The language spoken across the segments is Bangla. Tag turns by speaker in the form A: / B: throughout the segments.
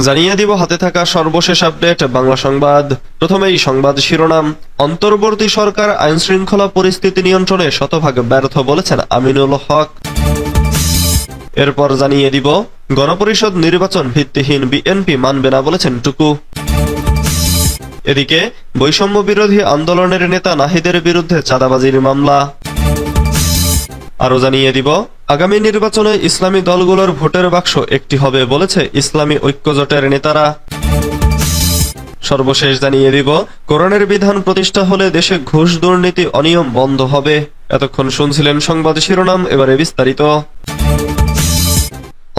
A: জানিয়ে দিব হাতে থাকা সর্বশেষ আপডেট বাংলা সংবাদ। প্রথমেই সংবাদ শিরোনাম। অন্তর্বর্তী সরকার আইন শৃঙ্খলা পরিস্থিতি নিয়ন্ত্রণে শতভাগ ব্যর্থ বলেছেন আমিনুল হক। এরপর জানিয়ে দিব গণপরিষদ নির্বাচন ভিত্তিহীন, বিএনপি মানবে না বলেছেন টুকু। এদিকে বৈষম্য বিরোধী আন্দোলনের নেতা নাহিদের বিরুদ্ধে চাঁদাবাজির মামলা। আরো জানিয়ে দিব আগামী নির্বাচনে ইসলামী দলগুলোর ভোটের বাক্স একটি হবে বলেছে ইসলামী ঐক্যজোটের নেতারা। সর্বশেষ জানিয়ে দিব কোরআনের বিধান প্রতিষ্ঠা হলে দেশে ঘুষ, দুর্নীতি, অনিয়ম বন্ধ হবে। এতক্ষণ শুনছিলেন সংবাদ শিরোনাম, এবারে বিস্তারিত।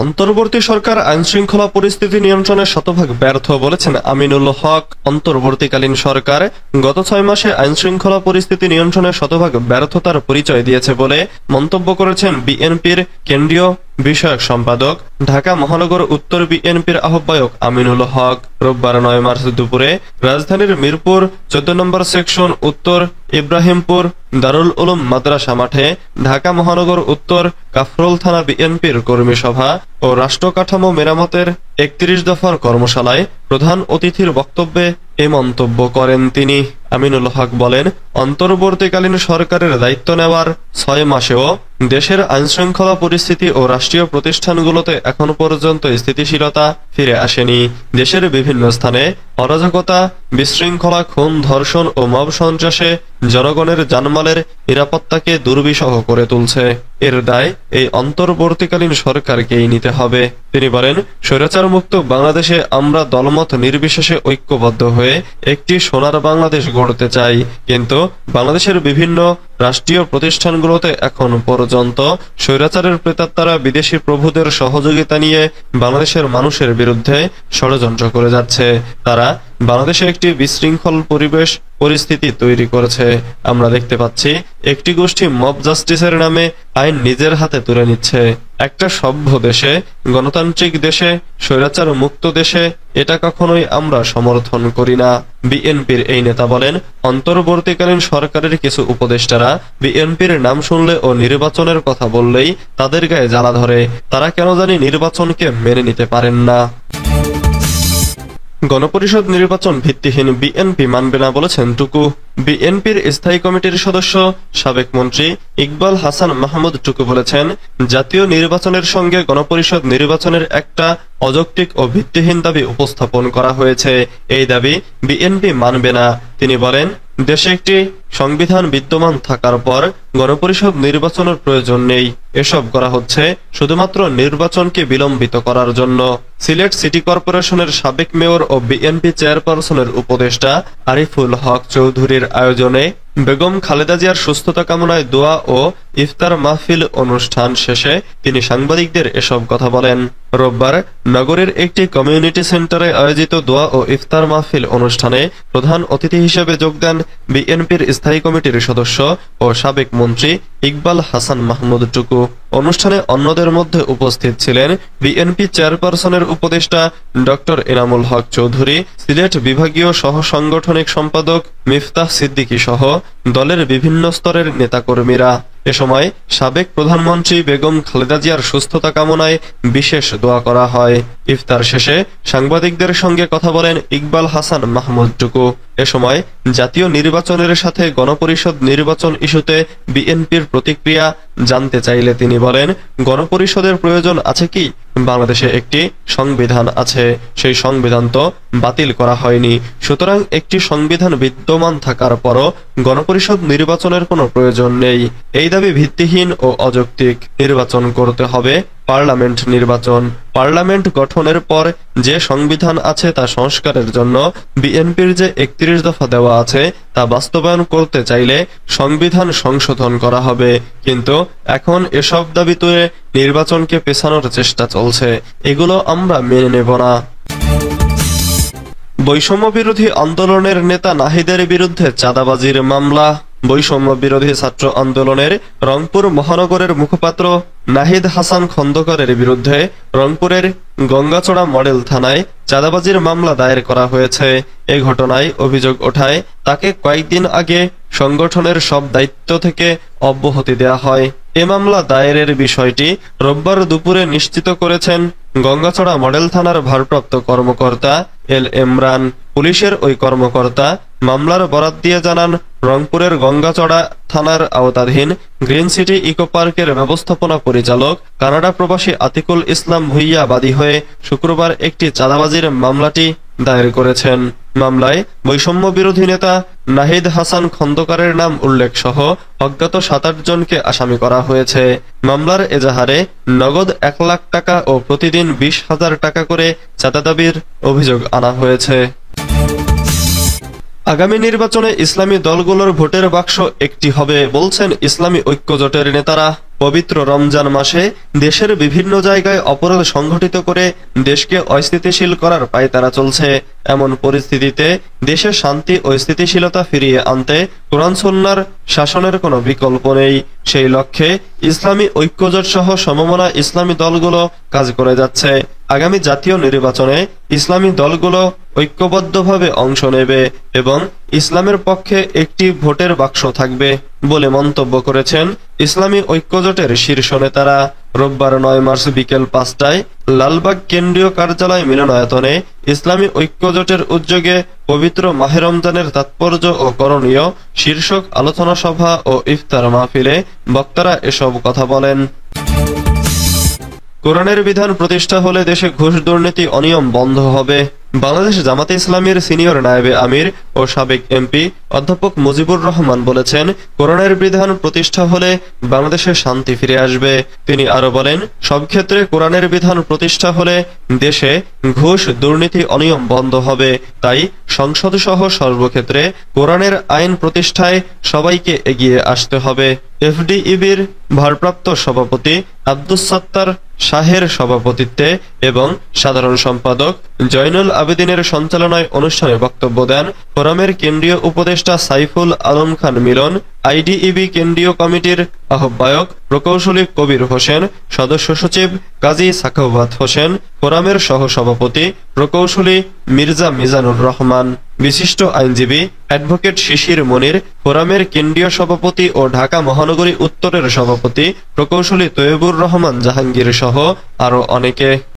A: অন্তর্বর্তী সরকার আইন শৃঙ্খলা পরিস্থিতি নিয়ন্ত্রণে শতভাগ ব্যর্থ বলেছেন আমিনুল হক। অন্তর্বর্তীকালীন সরকার গত 6 মাসে আইন শৃঙ্খলা পরিস্থিতি নিয়ন্ত্রণে শতভাগ ব্যর্থতার পরিচয় দিয়েছে বলে মন্তব্য করেছেন বিএনপির কেন্দ্রীয় বিষয়ক সম্পাদক, ঢাকা মহানগর উত্তর বিএনপির আহ্বায়ক আমিনুল হক। রোববার 9 মার্চ দুপুরে রাজধানীর মিরপুর 14 নম্বর সেকশন উত্তর ইব্রাহিমপুর দারুল উলুম মাদ্রাসা মাঠে ঢাকা মহানগর উত্তর কাফরুল থানা বিএনপির কর্মী সভা ও রাষ্ট্র কাঠামো মেরামতের 31 দফার কর্মশালায় প্রধান অতিথির বক্তব্যে এ মন্তব্য করেন তিনি। আমিনুল হক বলেন, অন্তর্বর্তীকালীন সরকারের দায়িত্ব নেওয়ার 6 মাসেও দেশের আইনশৃঙ্খলা পরিস্থিতি ও রাষ্ট্রীয় প্রতিষ্ঠানগুলোতে এখন পর্যন্ত স্থিতিশীলতা ফিরে আসেনি। দেশের বিভিন্ন স্থানে অরাজকতা, বিশৃঙ্খলা, খুন, ধর্ষণ ও মব সন্ত্রাসে জনগণের জানমালের নিরাপত্তাকে দুর্বিষহ করে তুলছে। এর দায় এই অন্তর্বর্তীকালীন সরকারকেই নিতে হবে। তিনি বলেন, স্বৈরাচার মুক্ত বাংলাদেশে আমরা দলমত নির্বিশেষে ঐক্যবদ্ধ হয়ে একটি সোনার বাংলাদেশ গড়তে চাই, কিন্তু বাংলাদেশের বিভিন্ন রাষ্ট্রীয় প্রতিষ্ঠানগুলোতে এখন পর্যন্ত স্বৈরাচারের প্রেতাত্মারা বিদেশি প্রভুদের সহযোগিতা নিয়ে বাংলাদেশের মানুষের বিরুদ্ধে ষড়যন্ত্র করে যাচ্ছে। তারা বাংলাদেশে একটি বিশৃঙ্খল পরিস্থিতি তৈরি করেছে। আমরা দেখতে পাচ্ছি একটি গোষ্ঠী মব জাস্টিসের নামে আইন নিজের হাতে তুলে নিচ্ছে। একটা সভ্য দেশে, গণতান্ত্রিক দেশে, স্বৈরাচার মুক্ত দেশে এটা কখনোই আমরা সমর্থন করি না। বিএনপির এই নেতা বলেন, অন্তর্বর্তীকালীন সরকারের কিছু উপদেষ্টারা বিএনপির নাম শুনলে ও নির্বাচনের কথা বললেই তাদের গায়ে জ্বালা ধরে। তারা কেন জানি নির্বাচনকে মেনে নিতে পারেন না। গণপরিষদ নির্বাচন ভিত্তিহীন, বিএনপি মানবে না বলেছেন টুকু। বিএনপির স্থায়ী কমিটির সদস্য সাবেক মন্ত্রী ইকবাল হাসান মাহমুদ টুকু বলেছেন, জাতীয় নির্বাচনের সঙ্গে গণপরিষদ নির্বাচনের একটা অযৌক্তিক ও ভিত্তিহীন দাবি উপস্থাপন করা হয়েছে। এই দাবি বিএনপি মানবে না। তিনি বলেন, দেশে একটি সংবিধান বিদ্যমান থাকার পর গণপরিষদ নির্বাচনের প্রয়োজন নেই। এসব করা হচ্ছে শুধুমাত্র নির্বাচনকে বিলম্বিত করার জন্য। সিলেট সিটি কর্পোরেশনের সাবেক মেয়র ও বিএনপি চেয়ারপারসনের উপদেষ্টা আরিফুল হক চৌধুরীর আয়োজনে বেগম খালেদা জিয়ার সুস্থতা কামনায় দোয়া ও ইফতার মাহফিল অনুষ্ঠান শেষে তিনি সাংবাদিকদের এসব কথা বলেন। রোববার নগরের একটি কমিউনিটি সেন্টারে আয়োজিত দোয়া ও ইফতার মাহফিল অনুষ্ঠানে প্রধান অতিথি হিসেবে যোগ দেন বিএনপির স্থায়ী কমিটির সদস্য ও সাবেক মন্ত্রী ইকবাল হাসান মাহমুদ টুকু। অনুষ্ঠানে অন্যদের মধ্যে উপস্থিত ছিলেন বিএনপি চেয়ারপারসনের উপদেষ্টা ডক্টর এনামুল হক চৌধুরী, সিলেট বিভাগীয় সহ সাংগঠনিক সম্পাদক মিফতাহ সিদ্দিকী সহ দলের বিভিন্ন স্তরের নেতাকর্মীরা। এ সময় সাবেক প্রধানমন্ত্রী বেগম খালেদা জিয়ার সুস্থতা কামনায় বিশেষ দোয়া করা হয়। ইফতার শেষে সাংবাদিকদের সঙ্গে কথা বলেন ইকবাল হাসান মাহমুদ টুকু। এ সময় জাতীয় নির্বাচনের সাথে গণপরিষদ নির্বাচন ইস্যুতে বিএনপির প্রতিক্রিয়া জানতে চাইলে তিনি বলেন, গণপরিষদের প্রয়োজন আছে কি? বাংলাদেশে একটি সংবিধান আছে, সেই সংবিধান তো বাতিল করা হয়নি। সুতরাং একটি সংবিধান বিদ্যমান থাকার পরও গণপরিষদ নির্বাচনের কোনো প্রয়োজন নেই। এই দাবি ভিত্তিহীন ও অযৌক্তিক। নির্বাচন করতে হবে পার্লামেন্ট নির্বাচন। পার্লামেন্ট গঠনের পর যে সংবিধান আছে তা সংস্কারের জন্য বিএনপির যে 31 দফা দেওয়া আছে তা বাস্তবায়ন করতে চাইলে সংবিধান সংশোধন করা হবে। কিন্তু এখন এসব দাবি তুলে নির্বাচনকে পেছানোর চেষ্টা চলছে। এগুলো আমরা মেনে নেব না। বৈষম্য বিরোধী আন্দোলনের নেতা নাহিদের বিরুদ্ধে চাঁদাবাজির মামলা। বৈষম্য বিরোধী ছাত্র আন্দোলনের রংপুর মহানগরের মুখপাত্র নাহিদ হাসান খন্দকারের বিরুদ্ধে রংপুরের গঙ্গাচড়া মডেল থানায় চাঁদাবাজির মামলা দায়ের করা হয়েছে। এ ঘটনায় অভিযোগ ওঠায় তাকে কয়েকদিন আগে সংগঠনের সব দায়িত্ব থেকে অব্যাহতি দেওয়া হয়। এ মামলা দায়েরের বিষয়টি রোববার দুপুরে নিশ্চিত করেছেন গঙ্গাচড়া মডেল থানার ভারপ্রাপ্ত কর্মকর্তা এল এমরান। পুলিশের ওই কর্মকর্তা মামলার বরাত দিয়ে জানান, রংপুরের গঙ্গাচড়া থানার আওতাধীন গ্রিন সিটি ইকো পার্কের ব্যবস্থাপনা পরিচালক কানাডা প্রবাসী আতিকুল ইসলাম ভুইয়া বাদী হয়ে শুক্রবার একটি চাঁদাবাজির মামলাটি দায়ের করেছেন। মামলায় বৈষম্য বিরোধী নেতা নাহিদ হাসান খন্দকারের নাম উল্লেখ সহ অজ্ঞাত ৭-৮ জনকে আসামি করা হয়েছে। মামলার এজাহারে নগদ ১ লাখ টাকা ও প্রতিদিন ২০,০০০ টাকা করে চাঁদা দাবির অভিযোগ আনা হয়েছে। আগামী নির্বাচনে ইসলামী দলগুলোর ভোটের বাক্স একটি হবে বলছেন ইসলামী ঐক্যজোটের নেতারা। পবিত্র রমজান মাসে দেশের বিভিন্ন জায়গায় অপরাধ সংঘটিত করে দেশকে অস্থিতিশীল করার পায়তারা চলছে। এমন পরিস্থিতিতে দেশে শান্তি ও স্থিতিশীলতা ফিরিয়ে আনতে কোরআন সুন্নাহর শাসনের কোনো বিকল্প নেই। সেই লক্ষ্যে ইসলামী ঐক্যজোট সহ সমমনা ইসলামী দলগুলো কাজ করে যাচ্ছে। আগামী জাতীয় নির্বাচনে ইসলামী দলগুলো ঐক্যবদ্ধভাবে অংশ নেবে এবং ইসলামের পক্ষে একটি ভোটের বাক্স থাকবে বলে মন্তব্য করেছেন ইসলামী ঐক্যজোটের শীর্ষ নেতারা। রোববার ৯ মার্চ বিকেল ৫টায় লালবাগ কেন্দ্রীয় কার্যালয় মিলনায়তনে ইসলামী ঐক্যজোটের উদ্যোগে পবিত্র মাহে রমজানের তাৎপর্য ও করণীয় শীর্ষক আলোচনা সভা ও ইফতার মাহফিলে বক্তারা এসব কথা বলেন। কোরআনের বিধান প্রতিষ্ঠা হলে দেশে ঘুষ দুর্নীতি অনিয়ম বন্ধ হবে। বাংলাদেশ জামাতে ইসলামীর সিনিয়র নায়েবে আমির ও সাবেক এমপি অধ্যাপক মুজিবুর রহমান বলেছেন, কোরআনের বিধান প্রতিষ্ঠা হলে বাংলাদেশে শান্তি ফিরে আসবে। তিনি আরো বলেন, সব ক্ষেত্রে কোরআনের বিধান প্রতিষ্ঠা হলে দেশে ঘুষ দুর্নীতি অনিয়ম বন্ধ হবে। তাই সংসদ সহ সর্বক্ষেত্রে কোরআনের আইন প্রতিষ্ঠায় সবাইকে এগিয়ে আসতে হবে। এফডিইবির ভারপ্রাপ্ত সভাপতি আব্দুস সাত্তার শাহের সভাপতিত্বে এবং সাধারণ সম্পাদক জয়নুল আবেদিনের সঞ্চালনায় অনুষ্ঠানে বক্তব্য দেন ফোরামের কেন্দ্রীয় উপদেষ্টা সাইফুল আলম খান মিলন, আইডিইবি কেন্দ্রীয় কমিটির আহ্বায়ক প্রকৌশলী কবির হোসেন, সদস্য সচিব কাজী সাখাওয়াত হোসেন, ফোরামের সহসভাপতি প্রকৌশলী মির্জা মিজানুর রহমান, বিশিষ্ট আইনজীবী অ্যাডভোকেট শিশির মনির, ফোরামের কেন্দ্রীয় সভাপতি ও ঢাকা মহানগরী উত্তরের সভাপতি প্রকৌশলী তৈয়বুর রহমান জাহাঙ্গীর সহ আরো অনেকে।